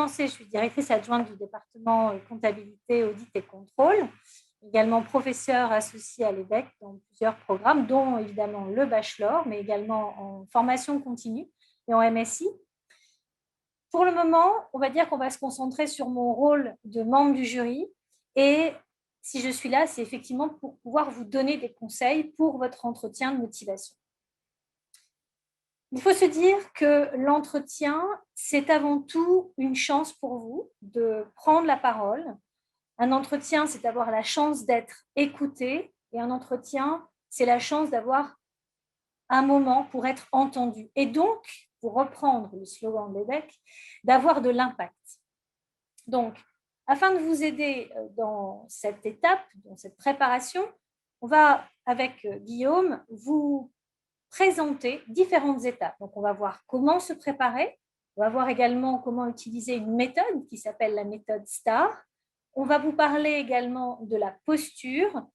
Fiancé, je suis directrice adjointe du département comptabilité, audit et contrôle, également professeure associée à l'EDEC dans plusieurs programmes, dont évidemment le bachelor, mais également en formation continue et en MSI. Pour le moment, on va dire qu'on va se concentrer sur mon rôle de membre du jury et si je suis là, c'est effectivement pour pouvoir vous donner des conseils pour votre entretien de motivation. Il faut se dire que l'entretien, c'est avant tout une chance pour vous de prendre la parole. Un entretien, c'est d'avoir la chance d'être écouté et un entretien, c'est la chance d'avoir un moment pour être entendu. Et donc, pour reprendre le slogan de l'EDEC, d'avoir de l'impact. Donc, afin de vous aider dans cette étape, dans cette préparation, on va, avec Guillaume, vous présenter différentes étapes. Donc, on va voir comment se préparer. On va voir également comment utiliser une méthode qui s'appelle la méthode STAR. On va vous parler également de la posture.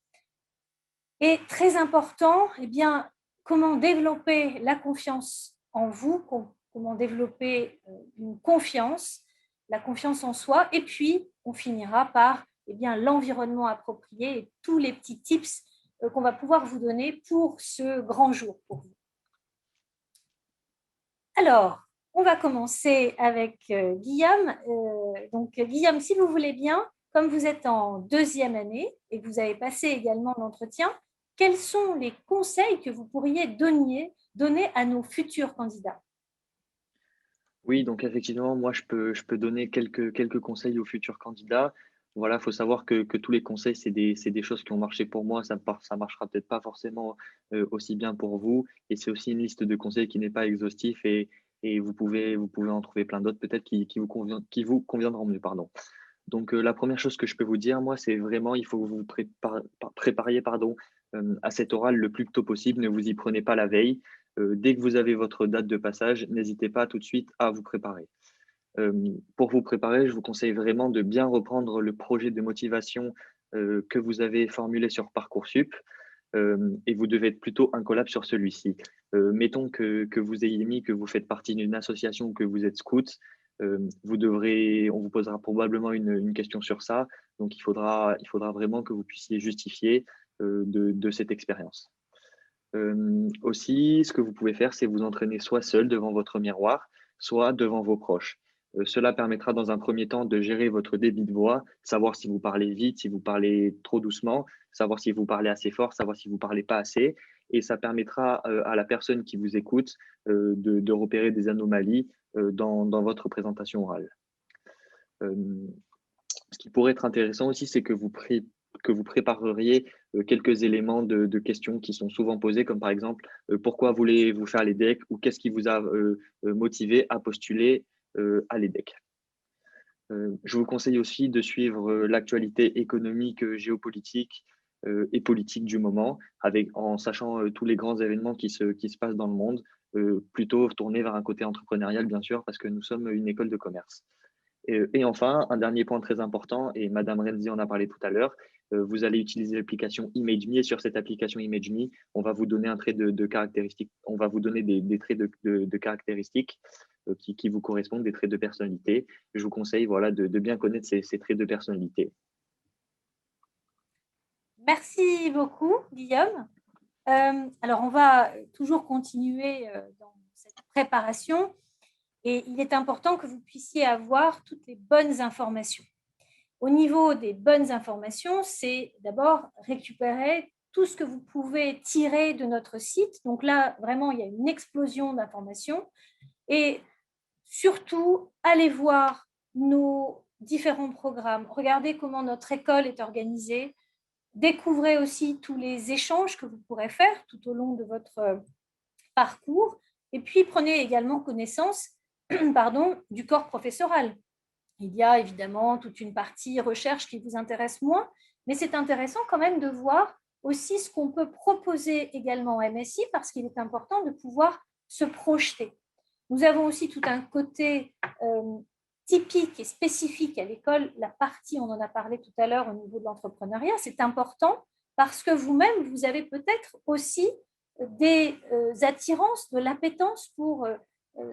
Et très important, eh bien, comment développer la confiance en vous, comment développer une confiance, la confiance en soi. Et puis, on finira par eh bien, l'environnement approprié et tous les petits tips qu'on va pouvoir vous donner pour ce grand jour pour vous. Alors, on va commencer avec Guillaume. Donc, Guillaume, si vous voulez bien, comme vous êtes en deuxième année et que vous avez passé également l'entretien, quels sont les conseils que vous pourriez donner à nos futurs candidats? Oui, donc effectivement, moi, je peux donner quelques conseils aux futurs candidats. Voilà, il faut savoir que tous les conseils, c'est des choses qui ont marché pour moi. Ça marchera peut-être pas forcément aussi bien pour vous. Et c'est aussi une liste de conseils qui n'est pas exhaustif et vous pouvez en trouver plein d'autres peut-être qui vous conviendront mieux, pardon. Donc, la première chose que je peux vous dire, moi, c'est vraiment, il faut que vous vous prépariez, pardon, à cet oral le plus tôt possible. Ne vous y prenez pas la veille. Dès que vous avez votre date de passage, n'hésitez pas tout de suite à vous préparer. Pour vous préparer, je vous conseille vraiment de bien reprendre le projet de motivation, que vous avez formulé sur Parcoursup, et vous devez être plutôt incollable sur celui-ci. Mettons que vous ayez mis que vous faites partie d'une association ou que vous êtes scout, on vous posera probablement une question sur ça. Donc, il faudra vraiment que vous puissiez justifier de cette expérience. Aussi, ce que vous pouvez faire, c'est vous entraîner soit seul devant votre miroir, soit devant vos proches. Cela permettra dans un premier temps de gérer votre débit de voix, savoir si vous parlez vite, si vous parlez trop doucement, savoir si vous parlez assez fort, savoir si vous parlez pas assez. Et ça permettra à la personne qui vous écoute de repérer des anomalies dans votre présentation orale. Euh, Ce qui pourrait être intéressant aussi, c'est que vous prépareriez quelques éléments de questions qui sont souvent posées, comme par exemple, pourquoi voulez-vous faire l'EDEC ou qu'est-ce qui vous a motivé à postuler à l'EDEC. Je vous conseille aussi de suivre l'actualité économique, géopolitique et politique du moment, en sachant tous les grands événements qui se passent dans le monde, plutôt tourner vers un côté entrepreneurial, bien sûr, parce que nous sommes une école de commerce. Et enfin, un dernier point très important, et Madame Renzi en a parlé tout à l'heure, vous allez utiliser l'application ImageMe et sur cette application ImageMe, on va vous donner un trait de caractéristique, on va vous donner des traits de caractéristiques qui vous correspondent, des traits de personnalité. Je vous conseille voilà, de bien connaître ces traits de personnalité. Merci beaucoup, Guillaume. Alors, on va toujours continuer dans cette préparation et il est important que vous puissiez avoir toutes les bonnes informations. Au niveau des bonnes informations, c'est d'abord récupérer tout ce que vous pouvez tirer de notre site. Donc là, vraiment, il y a une explosion d'informations. Et surtout, allez voir nos différents programmes. Regardez comment notre école est organisée. Découvrez aussi tous les échanges que vous pourrez faire tout au long de votre parcours. Et puis, prenez également connaissance du corps professoral. Il y a évidemment toute une partie recherche qui vous intéresse moins, mais c'est intéressant quand même de voir aussi ce qu'on peut proposer également en MSI parce qu'il est important de pouvoir se projeter. Nous avons aussi tout un côté typique et spécifique à l'école, la partie, on en a parlé tout à l'heure au niveau de l'entrepreneuriat, c'est important parce que vous-même, vous avez peut-être aussi des attirances, de l'appétence pour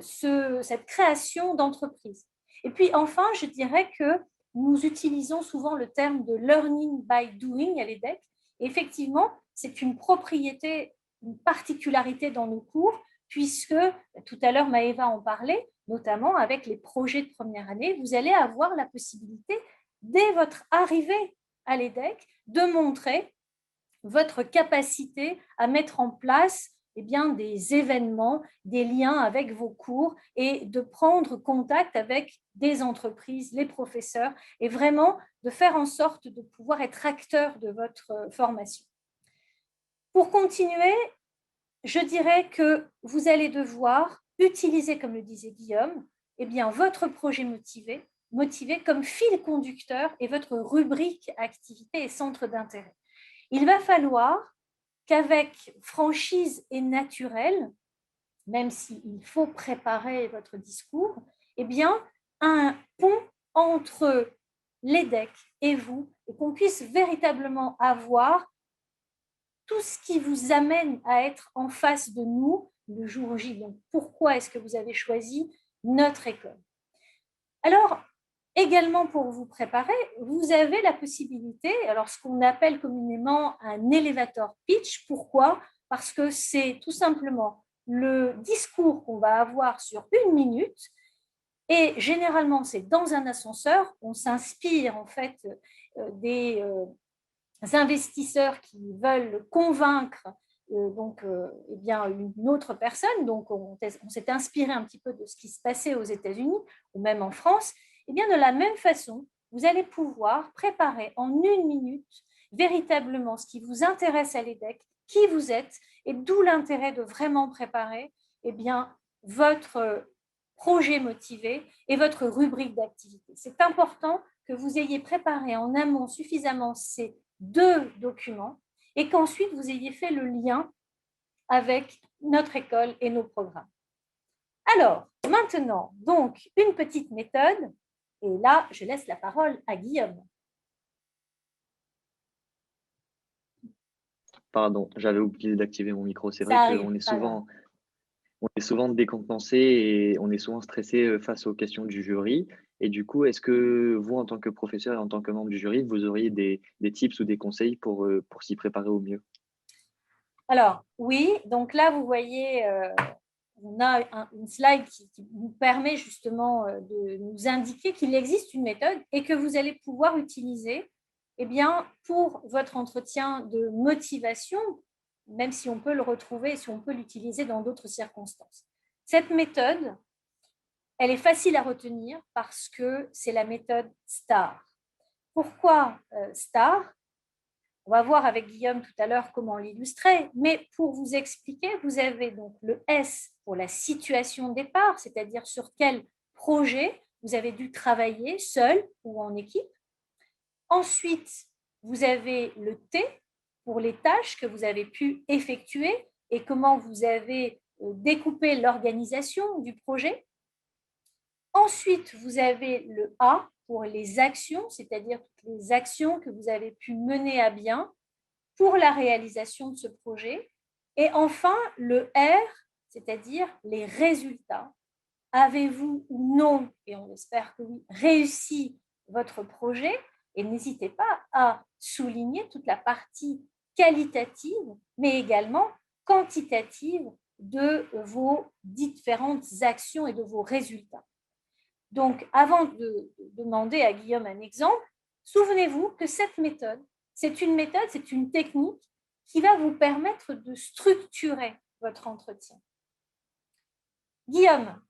cette création d'entreprise. Et puis enfin, je dirais que nous utilisons souvent le terme de learning by doing à l'EDEC. Et effectivement, c'est une propriété, une particularité dans nos cours, puisque tout à l'heure Maëva en parlait, notamment avec les projets de première année, vous allez avoir la possibilité, dès votre arrivée à l'EDEC, de montrer votre capacité à mettre en place des événements, des liens avec vos cours et de prendre contact avec des entreprises, les professeurs et vraiment de faire en sorte de pouvoir être acteur de votre formation. Pour continuer, je dirais que vous allez devoir utiliser, comme le disait Guillaume, votre projet motivé comme fil conducteur et votre rubrique activité et centre d'intérêt. Il va falloir qu'avec franchise et naturel, même s'il faut préparer votre discours, un pont entre l'EDEC et vous, et qu'on puisse véritablement avoir tout ce qui vous amène à être en face de nous le jour J. Donc, pourquoi est-ce que vous avez choisi notre école? Alors, également pour vous préparer, vous avez la possibilité, alors ce qu'on appelle communément un elevator pitch. Pourquoi? Parce que c'est tout simplement le discours qu'on va avoir sur 1 minute et généralement c'est dans un ascenseur. On s'inspire en fait des investisseurs qui veulent convaincre une autre personne. Donc, on s'est inspiré un petit peu de ce qui se passait aux États-Unis ou même en France. De la même façon, vous allez pouvoir préparer en 1 minute véritablement ce qui vous intéresse à l'EDEC, qui vous êtes, et d'où l'intérêt de vraiment préparer votre projet motivé et votre rubrique d'activité. C'est important que vous ayez préparé en amont suffisamment ces 2 documents et qu'ensuite vous ayez fait le lien avec notre école et nos programmes. Alors, maintenant, donc, une petite méthode. Et là, je laisse la parole à Guillaume. Pardon, j'avais oublié d'activer mon micro. C'est vrai qu'on est souvent décompensé et on est souvent stressé face aux questions du jury. Et du coup, est-ce que vous, en tant que professeur et en tant que membre du jury, vous auriez des tips ou des conseils pour s'y préparer au mieux? Alors, oui. Donc là, vous voyez, on a une slide qui nous permet justement de nous indiquer qu'il existe une méthode et que vous allez pouvoir utiliser pour votre entretien de motivation, même si on peut le retrouver, si on peut l'utiliser dans d'autres circonstances. Cette méthode, elle est facile à retenir parce que c'est la méthode STAR. Pourquoi STAR? On va voir avec Guillaume tout à l'heure comment l'illustrer, mais pour vous expliquer, vous avez donc le S pour la situation de départ, c'est-à-dire sur quel projet vous avez dû travailler seul ou en équipe. Ensuite, vous avez le T pour les tâches que vous avez pu effectuer et comment vous avez découpé l'organisation du projet. Ensuite, vous avez le A pour les actions, c'est-à-dire toutes les actions que vous avez pu mener à bien pour la réalisation de ce projet. Et enfin, le R, c'est-à-dire les résultats. Avez-vous ou non, et on espère que oui, réussi votre projet? Et n'hésitez pas à souligner toute la partie qualitative, mais également quantitative de vos différentes actions et de vos résultats. Donc, avant de demander à Guillaume un exemple, souvenez-vous que cette méthode, c'est une technique qui va vous permettre de structurer votre entretien. Guillaume,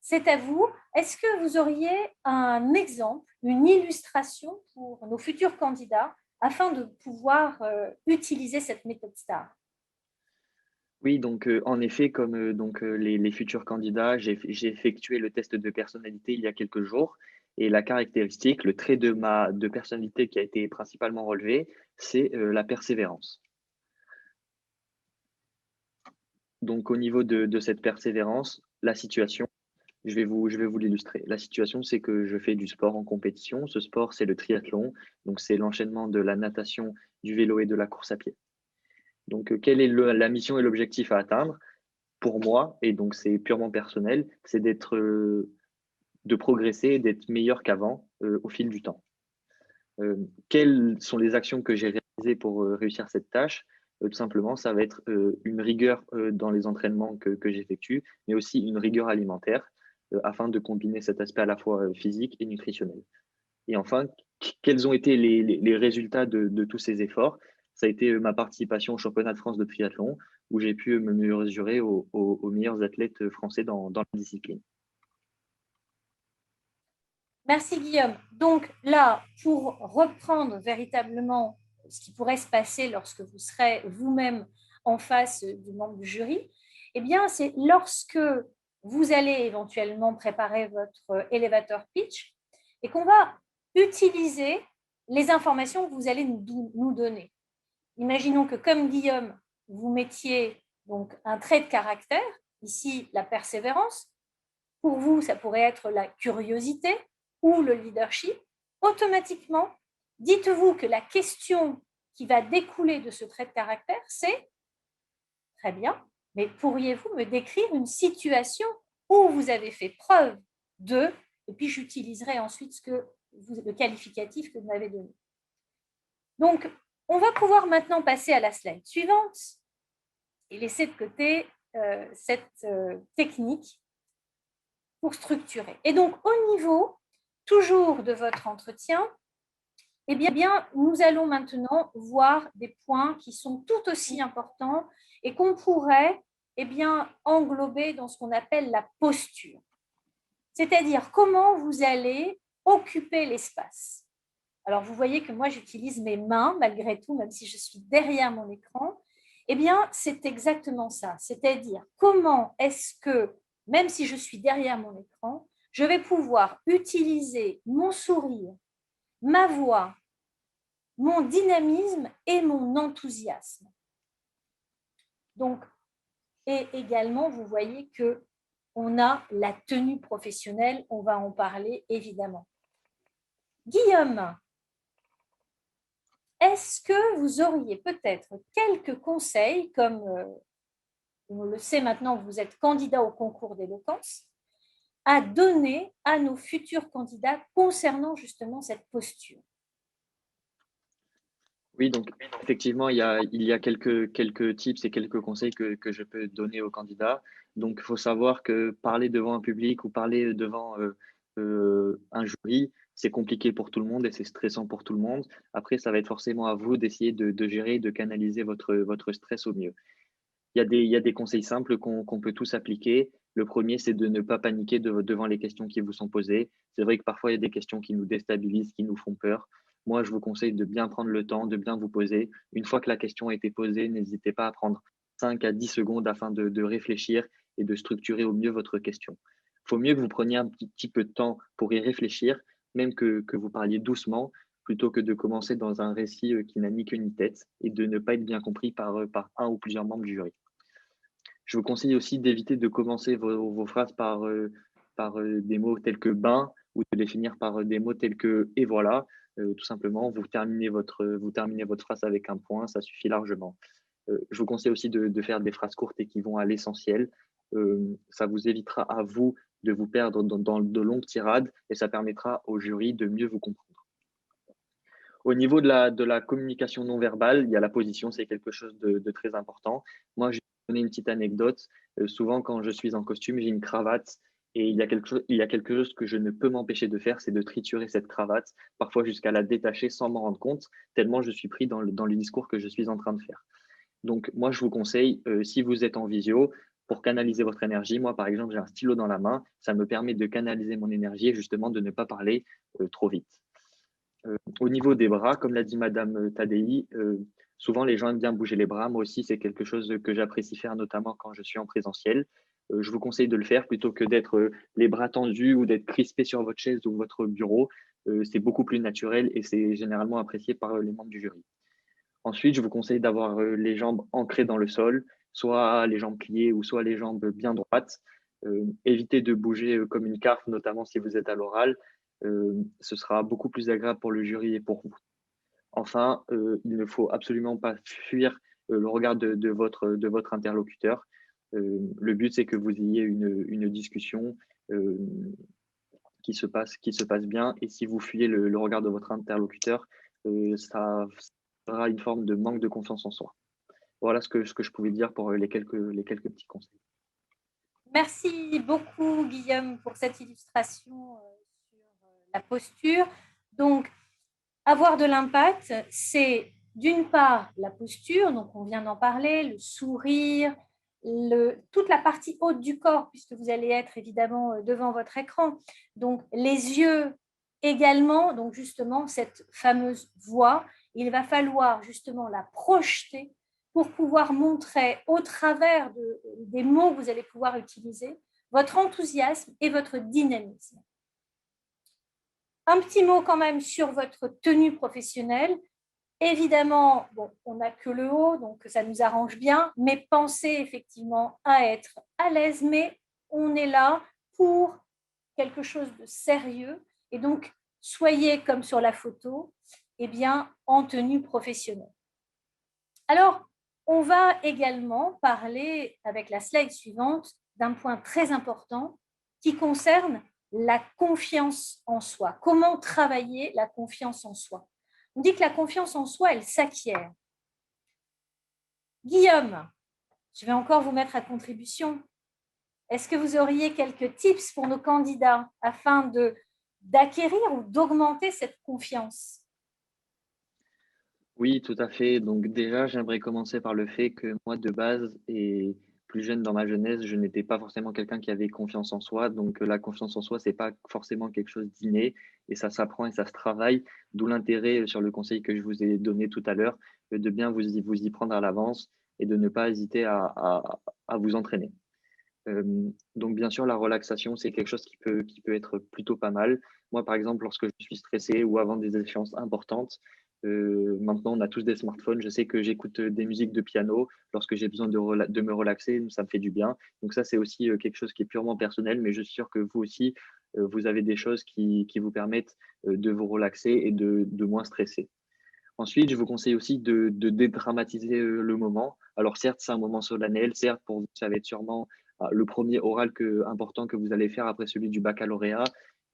c'est à vous. Est-ce que vous auriez un exemple, une illustration pour nos futurs candidats afin de pouvoir utiliser cette méthode STAR? Oui, donc en effet, comme les futurs candidats, j'ai effectué le test de personnalité il y a quelques jours et la caractéristique, le trait de personnalité qui a été principalement relevé, c'est la persévérance. Donc au niveau de cette persévérance, la situation, je vais vous l'illustrer. La situation, c'est que je fais du sport en compétition. Ce sport, c'est le triathlon, donc c'est l'enchaînement de la natation, du vélo et de la course à pied. Donc quelle est la mission et l'objectif à atteindre? Pour moi, et donc c'est purement personnel, c'est de progresser et d'être meilleur qu'avant au fil du temps. Quelles sont les actions que j'ai réalisées pour réussir cette tâche? Tout simplement, ça va être une rigueur dans les entraînements que j'effectue, mais aussi une rigueur alimentaire afin de combiner cet aspect à la fois physique et nutritionnel. Et enfin, quels ont été les résultats de tous ces efforts? Ça a été ma participation au championnat de France de triathlon, où j'ai pu me mesurer aux meilleurs athlètes français dans la discipline. Merci Guillaume. Donc là, pour reprendre véritablement ce qui pourrait se passer lorsque vous serez vous-même en face du membre du jury, eh bien, c'est lorsque vous allez éventuellement préparer votre elevator pitch et qu'on va utiliser les informations que vous allez nous donner. Imaginons que comme Guillaume, vous mettiez donc un trait de caractère, ici la persévérance. Pour vous, ça pourrait être la curiosité ou le leadership. Automatiquement, dites-vous que la question qui va découler de ce trait de caractère, c'est « Très bien, mais pourriez-vous me décrire une situation où vous avez fait preuve de… » Et puis, j'utiliserai ensuite le qualificatif que vous m'avez donné. Donc, on va pouvoir maintenant passer à la slide suivante et laisser de côté cette technique pour structurer. Et donc, au niveau toujours de votre entretien, eh bien, nous allons maintenant voir des points qui sont tout aussi importants et qu'on pourrait englober dans ce qu'on appelle la posture. C'est-à-dire comment vous allez occuper l'espace. Alors, vous voyez que moi, j'utilise mes mains, malgré tout, même si je suis derrière mon écran. Eh bien, c'est exactement ça. C'est-à-dire, comment est-ce que, même si je suis derrière mon écran, je vais pouvoir utiliser mon sourire, ma voix, mon dynamisme et mon enthousiasme. Donc, et également, vous voyez qu'on a la tenue professionnelle, on va en parler évidemment. Guillaume, est-ce que vous auriez peut-être quelques conseils, comme on le sait maintenant, vous êtes candidat au concours d'éloquence, à donner à nos futurs candidats concernant justement cette posture? Oui, donc effectivement, il y a quelques tips et quelques conseils que je peux donner aux candidats. Donc, il faut savoir que parler devant un public ou parler devant un jury, c'est compliqué pour tout le monde et c'est stressant pour tout le monde. Après, ça va être forcément à vous d'essayer de gérer, de canaliser votre stress au mieux. Il y a des conseils simples qu'on peut tous appliquer. Le premier, c'est de ne pas paniquer devant les questions qui vous sont posées. C'est vrai que parfois, il y a des questions qui nous déstabilisent, qui nous font peur. Moi, je vous conseille de bien prendre le temps, de bien vous poser. Une fois que la question a été posée, n'hésitez pas à prendre 5 à 10 secondes afin de réfléchir et de structurer au mieux votre question. Il faut mieux que vous preniez un petit peu de temps pour y réfléchir, même que vous parliez doucement, plutôt que de commencer dans un récit qui n'a ni queue ni tête et de ne pas être bien compris par un ou plusieurs membres du jury. Je vous conseille aussi d'éviter de commencer vos phrases par des mots tels que ben ou de les finir par des mots tels que et voilà. Tout simplement, vous terminez votre phrase avec un point, ça suffit largement. Je vous conseille aussi de faire des phrases courtes et qui vont à l'essentiel. Ça vous évitera à vous de vous perdre dans de longues tirades et ça permettra au jury de mieux vous comprendre. Au niveau de la communication non verbale, il y a la position, c'est quelque chose de très important. Moi, je vais vous donner une petite anecdote. Souvent, quand je suis en costume, j'ai une cravate et il y a quelque chose que je ne peux m'empêcher de faire, c'est de triturer cette cravate, parfois jusqu'à la détacher sans m'en rendre compte, tellement je suis pris dans le discours que je suis en train de faire. Donc, moi, je vous conseille, si vous êtes en visio, pour canaliser votre énergie, moi, par exemple, j'ai un stylo dans la main, ça me permet de canaliser mon énergie et justement de ne pas parler trop vite. Au niveau des bras, comme l'a dit Madame Tadei, souvent les gens aiment bien bouger les bras. Moi aussi, c'est quelque chose que j'apprécie faire, notamment quand je suis en présentiel. Je vous conseille de le faire plutôt que d'être les bras tendus ou d'être crispé sur votre chaise ou votre bureau. C'est beaucoup plus naturel et c'est généralement apprécié par les membres du jury. Ensuite, je vous conseille d'avoir les jambes ancrées dans le sol, soit les jambes pliées ou soit les jambes bien droites. Évitez de bouger comme une carpe, notamment si vous êtes à l'oral. Ce sera beaucoup plus agréable pour le jury et pour vous. Enfin, il ne faut absolument pas fuir le regard de votre interlocuteur. Le but, c'est que vous ayez une discussion qui se passe bien. Et si vous fuyez le regard de votre interlocuteur, ça sera une forme de manque de confiance en soi. Voilà ce que je pouvais dire pour les quelques petits conseils. Merci beaucoup, Guillaume, pour cette illustration sur la posture. Donc, avoir de l'impact, c'est d'une part la posture, donc on vient d'en parler, le sourire, toute la partie haute du corps, puisque vous allez être évidemment devant votre écran. Donc, les yeux également, donc justement, cette fameuse voix, il va falloir justement la projeter pour pouvoir montrer au travers des mots que vous allez pouvoir utiliser votre enthousiasme et votre dynamisme. Un petit mot quand même sur votre tenue professionnelle. Évidemment, bon, on n'a que le haut, donc ça nous arrange bien, mais pensez effectivement à être à l'aise, mais on est là pour quelque chose de sérieux. Et donc, soyez comme sur la photo, eh bien, en tenue professionnelle. Alors, on va également parler avec la slide suivante d'un point très important qui concerne la confiance en soi. Comment travailler la confiance en soi? On dit que la confiance en soi, elle s'acquiert. Guillaume, je vais encore vous mettre à contribution. Est-ce que vous auriez quelques tips pour nos candidats afin d'acquérir ou d'augmenter cette confiance? Oui, tout à fait. Donc déjà, j'aimerais commencer par le fait que moi, de base et plus jeune dans ma jeunesse, je n'étais pas forcément quelqu'un qui avait confiance en soi. Donc la confiance en soi, c'est pas forcément quelque chose d'inné et ça s'apprend et ça se travaille. D'où l'intérêt sur le conseil que je vous ai donné tout à l'heure, de bien vous y prendre à l'avance et de ne pas hésiter à vous entraîner. Donc bien sûr, la relaxation, c'est quelque chose qui peut être plutôt pas mal. Moi, par exemple, lorsque je suis stressé ou avant des échéances importantes, maintenant, on a tous des smartphones. Je sais que j'écoute des musiques de piano. Lorsque j'ai besoin de me relaxer, ça me fait du bien. Donc ça, c'est aussi quelque chose qui est purement personnel, mais je suis sûr que vous aussi, vous avez des choses qui vous permettent de vous relaxer et de moins stresser. Ensuite, je vous conseille aussi de dédramatiser le moment. Alors certes, c'est un moment solennel. Certes, pour vous, ça va être sûrement le premier oral important que vous allez faire après celui du baccalauréat,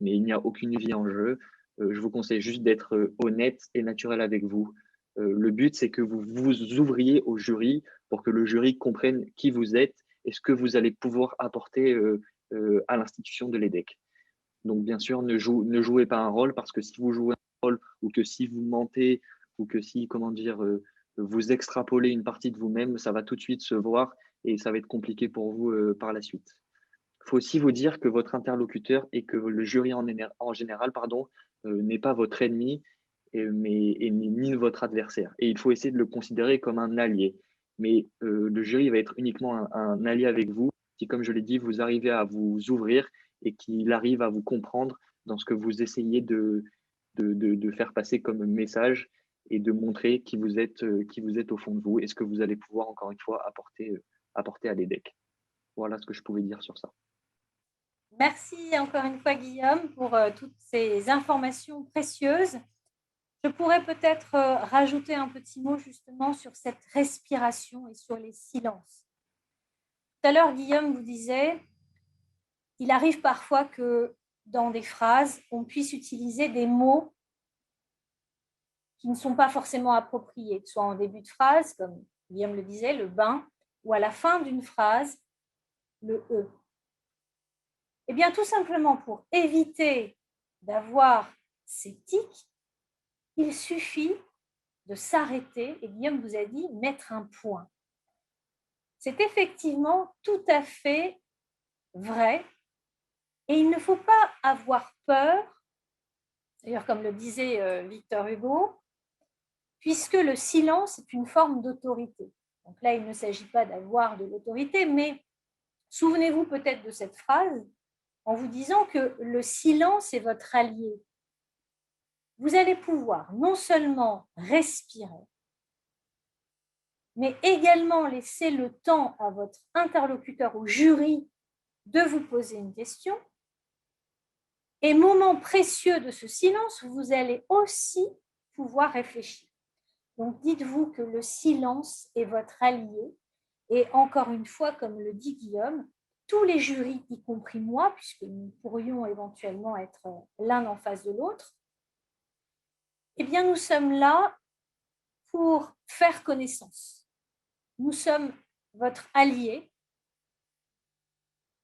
mais il n'y a aucune vie en jeu. Je vous conseille juste d'être honnête et naturel avec vous. Le but, c'est que vous vous ouvriez au jury pour que le jury comprenne qui vous êtes et ce que vous allez pouvoir apporter à l'institution de l'EDEC. Donc, bien sûr, ne jouez pas un rôle parce que si vous jouez un rôle ou que si vous mentez ou que si, comment dire, vous extrapolez une partie de vous-même, ça va tout de suite se voir et ça va être compliqué pour vous par la suite. Il faut aussi vous dire que votre interlocuteur et que le jury en général pardon, n'est pas votre ennemi, et ni votre adversaire. Et il faut essayer de le considérer comme un allié. Mais le jury va être uniquement un allié avec vous si, comme je l'ai dit, vous arrivez à vous ouvrir et qu'il arrive à vous comprendre dans ce que vous essayez de faire passer comme message et de montrer qui vous êtes au fond de vous et ce que vous allez pouvoir, encore une fois, apporter à l'EDEC. Voilà ce que je pouvais dire sur ça. Merci encore une fois, Guillaume, pour toutes ces informations précieuses. Je pourrais peut-être rajouter un petit mot justement sur cette respiration et sur les silences. Tout à l'heure, Guillaume vous disait, il arrive parfois que dans des phrases, on puisse utiliser des mots qui ne sont pas forcément appropriés, soit en début de phrase, comme Guillaume le disait, le bain, ou à la fin d'une phrase, le E. Eh bien, tout simplement pour éviter d'avoir ces tics, il suffit de s'arrêter, et Guillaume vous a dit mettre un point. C'est effectivement tout à fait vrai, et il ne faut pas avoir peur, d'ailleurs comme le disait Victor Hugo, puisque le silence est une forme d'autorité. Donc là, il ne s'agit pas d'avoir de l'autorité, mais souvenez-vous peut-être de cette phrase en vous disant que le silence est votre allié. Vous allez pouvoir non seulement respirer, mais également laisser le temps à votre interlocuteur ou jury de vous poser une question. Et moment précieux de ce silence, vous allez aussi pouvoir réfléchir. Donc, dites-vous que le silence est votre allié. Et encore une fois, comme le dit Guillaume, tous les jurys, y compris moi, puisque nous pourrions éventuellement être l'un en face de l'autre, eh bien, nous sommes là pour faire connaissance. Nous sommes votre allié,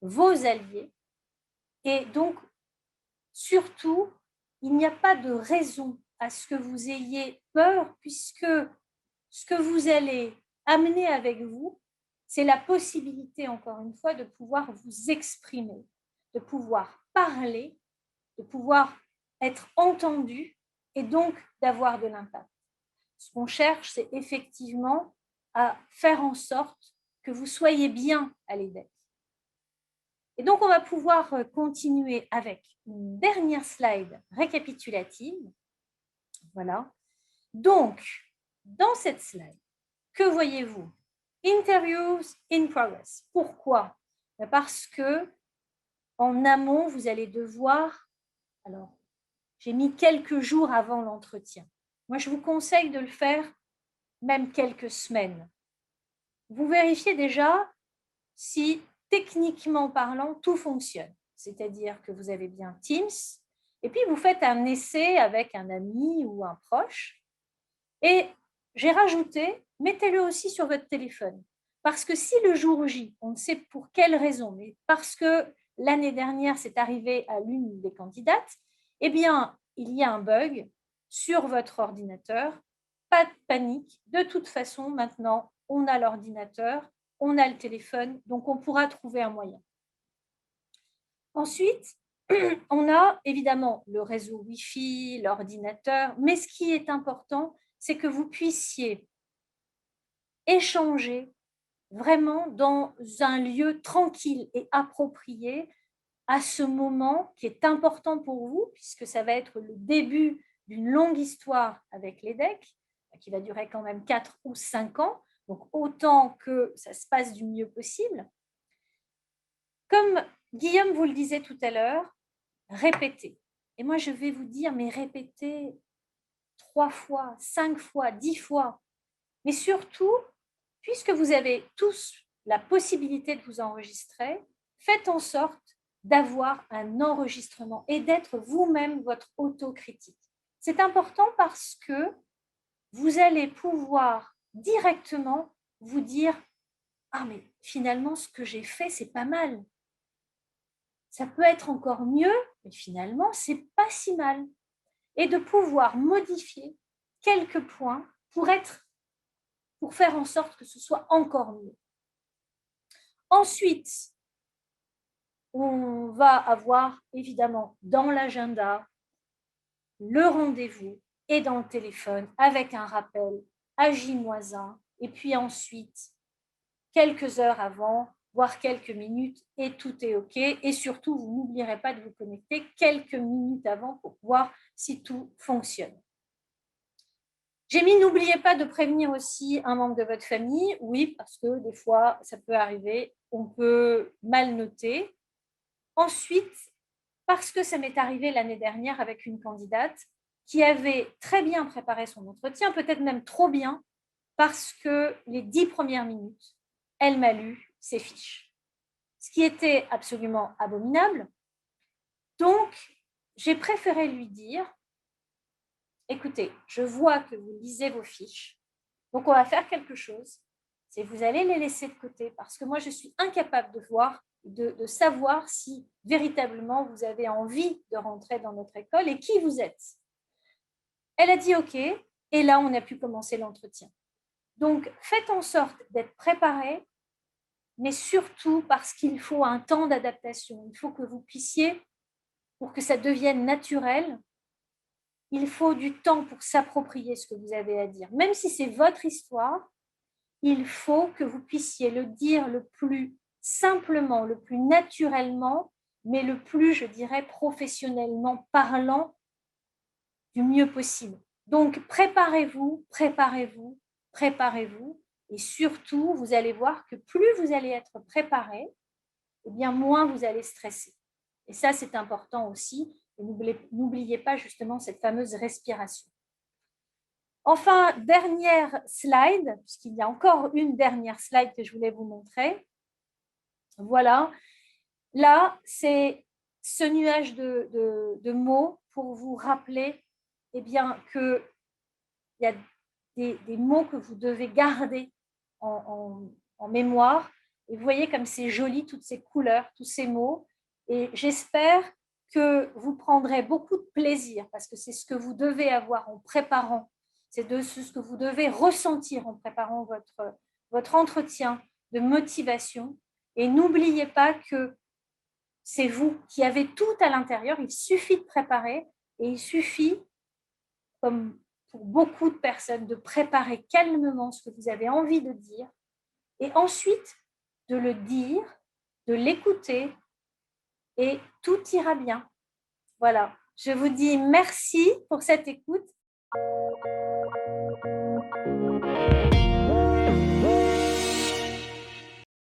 vos alliés, et donc, surtout, il n'y a pas de raison à ce que vous ayez peur, puisque ce que vous allez amener avec vous, c'est la possibilité, encore une fois, de pouvoir vous exprimer, de pouvoir parler, de pouvoir être entendu et donc d'avoir de l'impact. Ce qu'on cherche, c'est effectivement à faire en sorte que vous soyez bien à l'EDEC. Et donc, on va pouvoir continuer avec une dernière slide récapitulative. Voilà. Donc, dans cette slide, que voyez-vous? Interviews in progress. Pourquoi? Parce que en amont, vous allez devoir, alors, j'ai mis quelques jours avant l'entretien. Moi, je vous conseille de le faire même quelques semaines. Vous vérifiez déjà si, techniquement parlant, tout fonctionne. C'est-à-dire que vous avez bien Teams, et puis vous faites un essai avec un ami ou un proche. Et j'ai rajouté, mettez-le aussi sur votre téléphone. Parce que si le jour J, on ne sait pour quelle raison, mais parce que l'année dernière, c'est arrivé à l'une des candidates, eh bien, il y a un bug sur votre ordinateur. Pas de panique. De toute façon, maintenant, on a l'ordinateur, on a le téléphone, donc on pourra trouver un moyen. Ensuite, on a évidemment le réseau Wi-Fi, l'ordinateur, mais ce qui est important, c'est que vous puissiez échanger vraiment dans un lieu tranquille et approprié à ce moment qui est important pour vous, puisque ça va être le début d'une longue histoire avec l'EDEC, qui va durer quand même 4 ou 5 ans, donc autant que ça se passe du mieux possible. Comme Guillaume vous le disait tout à l'heure, répétez. Et moi, je vais vous dire, mais répétez 3 fois, 5 fois, 10 fois. Mais surtout, puisque vous avez tous la possibilité de vous enregistrer, faites en sorte d'avoir un enregistrement et d'être vous-même votre autocritique. C'est important parce que vous allez pouvoir directement vous dire « Ah, mais finalement, ce que j'ai fait, c'est pas mal. Ça peut être encore mieux, mais finalement, c'est pas si mal. » Et de pouvoir modifier quelques points pour faire en sorte que ce soit encore mieux. Ensuite, on va avoir évidemment dans l'agenda le rendez-vous et dans le téléphone avec un rappel à J-1 et puis ensuite quelques heures avant, voire quelques minutes et tout est OK. Et surtout, vous n'oublierez pas de vous connecter quelques minutes avant pour voir si tout fonctionne. J'ai mis, n'oubliez pas de prévenir aussi un membre de votre famille. Oui, parce que des fois, ça peut arriver. On peut mal noter. Ensuite, parce que ça m'est arrivé l'année dernière avec une candidate qui avait très bien préparé son entretien, peut-être même trop bien, parce que les 10 premières minutes, elle m'a lu ses fiches. Ce qui était absolument abominable. Donc, j'ai préféré lui dire, écoutez, je vois que vous lisez vos fiches, donc on va faire quelque chose, c'est vous allez les laisser de côté parce que moi, je suis incapable de savoir si véritablement vous avez envie de rentrer dans notre école et qui vous êtes. Elle a dit OK, et là, on a pu commencer l'entretien. Donc, faites en sorte d'être préparé, mais surtout parce qu'il faut un temps d'adaptation. Il faut que vous puissiez, pour que ça devienne naturel, il faut du temps pour s'approprier ce que vous avez à dire. Même si c'est votre histoire, il faut que vous puissiez le dire le plus simplement, le plus naturellement, mais le plus, je dirais, professionnellement parlant du mieux possible. Donc, préparez-vous, préparez-vous, préparez-vous. Et surtout, vous allez voir que plus vous allez être préparé, eh bien, moins vous allez stresser. Et ça, c'est important aussi. Et n'oubliez pas justement cette fameuse respiration. Enfin, dernière slide, puisqu'il y a encore une dernière slide que je voulais vous montrer. Voilà. là, c'est ce nuage de mots pour vous rappeler eh bien, qu'il y a des mots que vous devez garder en mémoire. Et vous voyez comme c'est joli, toutes ces couleurs, tous ces mots. Et j'espère que vous prendrez beaucoup de plaisir, parce que c'est ce que vous devez avoir en préparant, c'est ce que vous devez ressentir en préparant votre entretien de motivation. Et n'oubliez pas que c'est vous qui avez tout à l'intérieur. Il suffit de préparer et il suffit, comme pour beaucoup de personnes, de préparer calmement ce que vous avez envie de dire et ensuite de le dire, de l'écouter et tout ira bien. Voilà. Je vous dis merci pour cette écoute.